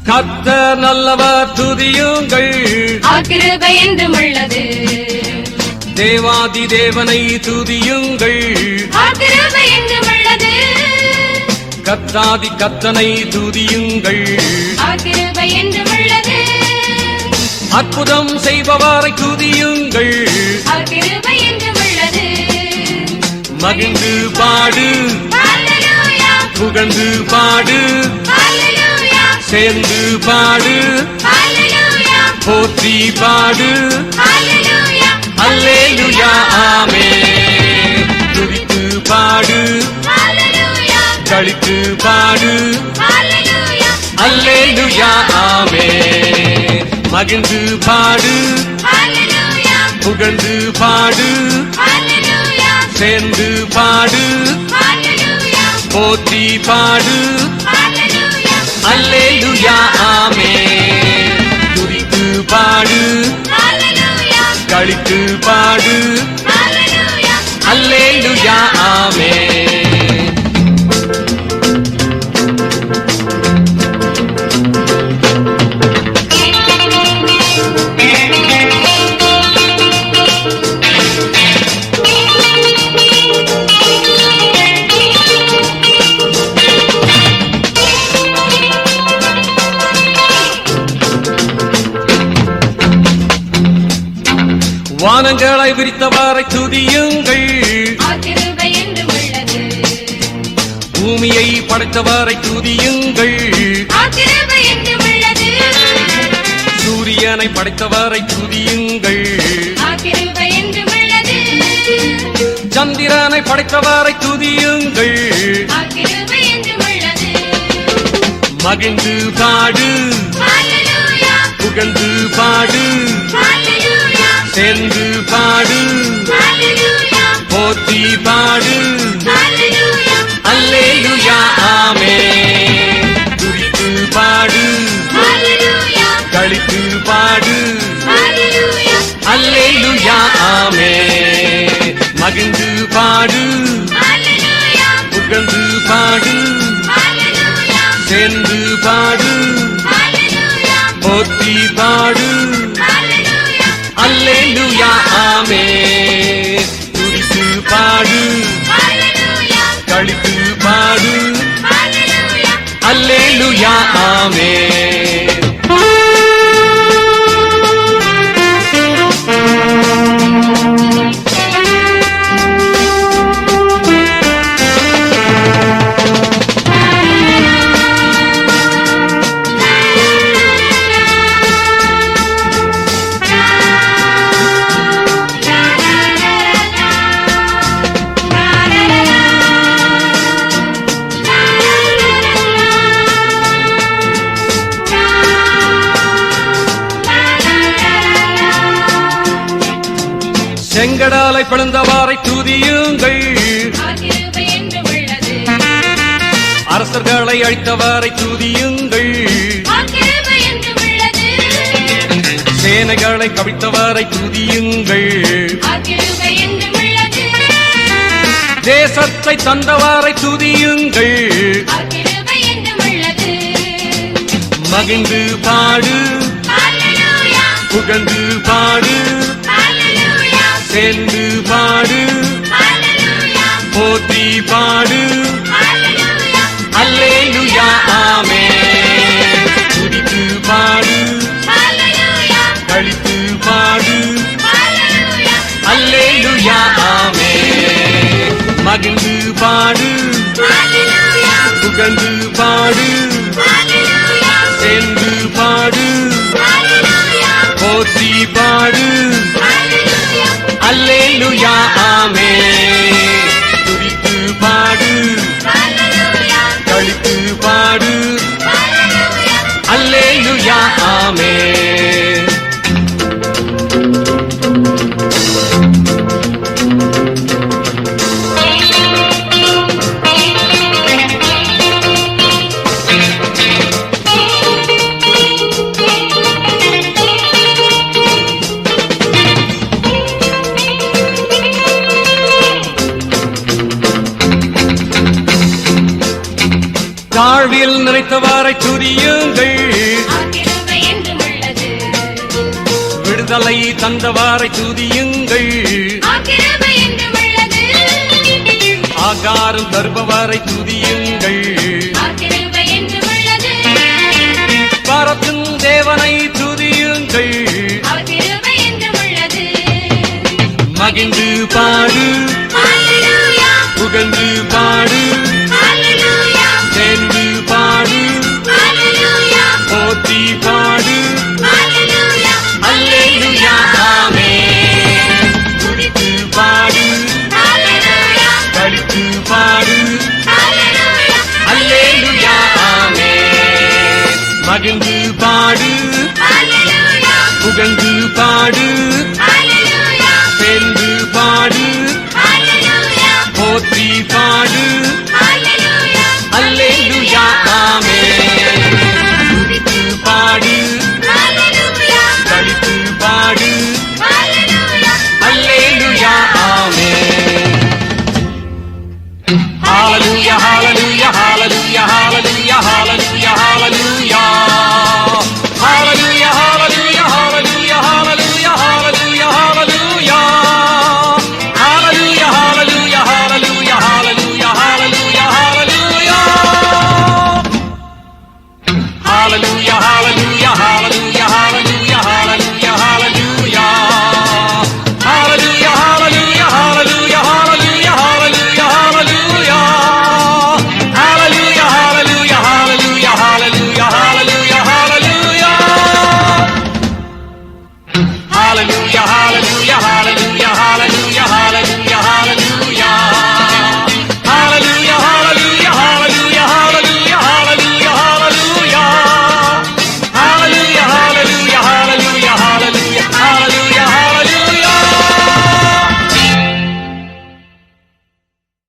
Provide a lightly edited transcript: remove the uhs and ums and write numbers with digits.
கர்த்தர் நல்லவர், துதியுங்கள். கிருபை என்றும் உள்ளது. தேவாதி தேவனை துதியுங்கள். கிருபை என்றும் உள்ளது. கர்த்தாதி கர்த்தனை துதியுங்கள். கிருபை என்றும் உள்ளது. அற்புதம் செய்பவரை துதியுங்கள். கிருபை என்றும் உள்ளது. மகிழ்ந்து பாடு, ஹல்லேலூயா. புகழ்ந்து பாடு, ஹல்லேலூயா. சேர்ந்து பாடு, ஹல்லேலூயா. போற்றி பாடு, ஹல்லேலூயா. அல்லேலூயா, ஆமென். துதித்து பாடு, ஹல்லேலூயா. களித்து பாடு, ஹல்லேலூயா. அல்லேலூயா, ஆமென். மகிழ்ந்து பாடு, ஹல்லேலூயா. புகழ்ந்து பாடு, ஹல்லேலூயா. சேர்ந்து பாடு, ஹல்லேலூயா. போற்றி பாடு, ஹல்லேலூயா. அல்லேலூயா, ஆமென். துதித்து பாடு, ஹல்லேலூயா. களித்து பாடு, ஹல்லேலூயா. அல்லேலூயா, ஆமென். வானங்களை விரித்தவரை துதியுங்கள். கிருபை என்றும் உள்ளது. பூமியை படைத்தவரை துதியுங்கள். கிருபை என்றும் உள்ளது. சூரியனை படைத்தவரை துதியுங்கள். கிருபை என்றும் உள்ளது. சந்திரனை படைத்தவரை துதியுங்கள். கிருபை என்றும் உள்ளது. மகிழ்ந்து பாடு, ஹல்லேலூயா. புகழ்ந்து பாடு, ஹல்லேலூயா. சேர்ந்து பாடு, ஹல்லேலூயா. போற்றி பாடு, ஹல்லேலூயா. அல்லேலூயா, ஆமென். துதித்து பாடு, ஹல்லேலூயா. களித்து பாடு, ஹல்லேலூயா. அல்லேலூயா, ஆமென். மகிழ்ந்து பாடு, ஹல்லேலூயா. புகழ்ந்து பாடு, ஹல்லேலூயா. சேர்ந்து பாடு, ஹல்லேலூயா. போற்றி பாடு, ஹல்லேலூயா. அல்லேலூயா, ஆமென். துதித்து பாடு, ஹல்லேலூயா. களித்து பாடு, ஹல்லேலூயா. அல்லேலூயா, ஆமென். செங்கடலை பிளந்தவாரை துதியுங்கள். கிருபை என்றும் உள்ளது. அரசர்களை அழித்தவரை துதியுங்கள். கிருபை என்றும் உள்ளது. சேனைகளை கவிழ்த்தவரை துதியுங்கள். கிருபை என்றும் உள்ளது. தேசத்தை தந்தவாரை துதியுங்கள். கிருபை என்றும் உள்ளது. மகிழ்ந்து பாடு, ஹல்லேலூயா. புகழ்ந்து பாடு, ஹல்லேலூயா. சேர்ந்து பாடு, ஹல்லேலூயா. போற்றி பாடு, ஹல்லேலூயா. அல்லேலூயா, ஆமென். துதித்து பாடு, ஹல்லேலூயா. களித்து பாடு, ஹல்லேலூயா. அல்லேலூயா, ஆமென். மகிழ்ந்து பாடு, ஹல்லேலூயா. புகழ்ந்து பாடு, மனதில் நினைத்தவாறை துதியுங்கள். அவர் கிருபை என்றும் உள்ளது. விடுதலை தந்தவாறை துதியுங்கள். அவர் கிருபை என்றும் உள்ளது. ஆகாரம் தருபவாறை துதியுங்கள். அவர் கிருபை என்றும் உள்ளது. பாரத்தின் தேவனை துதியுங்கள். அவர் கிருபை என்றும் உள்ளது. மகிழ்ந்து பாடு, ஹalleluya, புகழ்ந்து பாடு, ஹalleluya, சேர்ந்து பாடு, ஹalleluya, போற்றி பாடு. ஹalleluya, அல்லேலூயா ஆமென். துதித்து பாடு, ஹalleluya, களித்து பாடு. ஹalleluya, அல்லேலூயா ஆமென். மகிழ்ந்து பாடு, ஹalleluya, புகழ்ந்து பாடு, ஹalleluya, சேர்ந்து பாடு, ஹalleluya, போற்றி பாடு.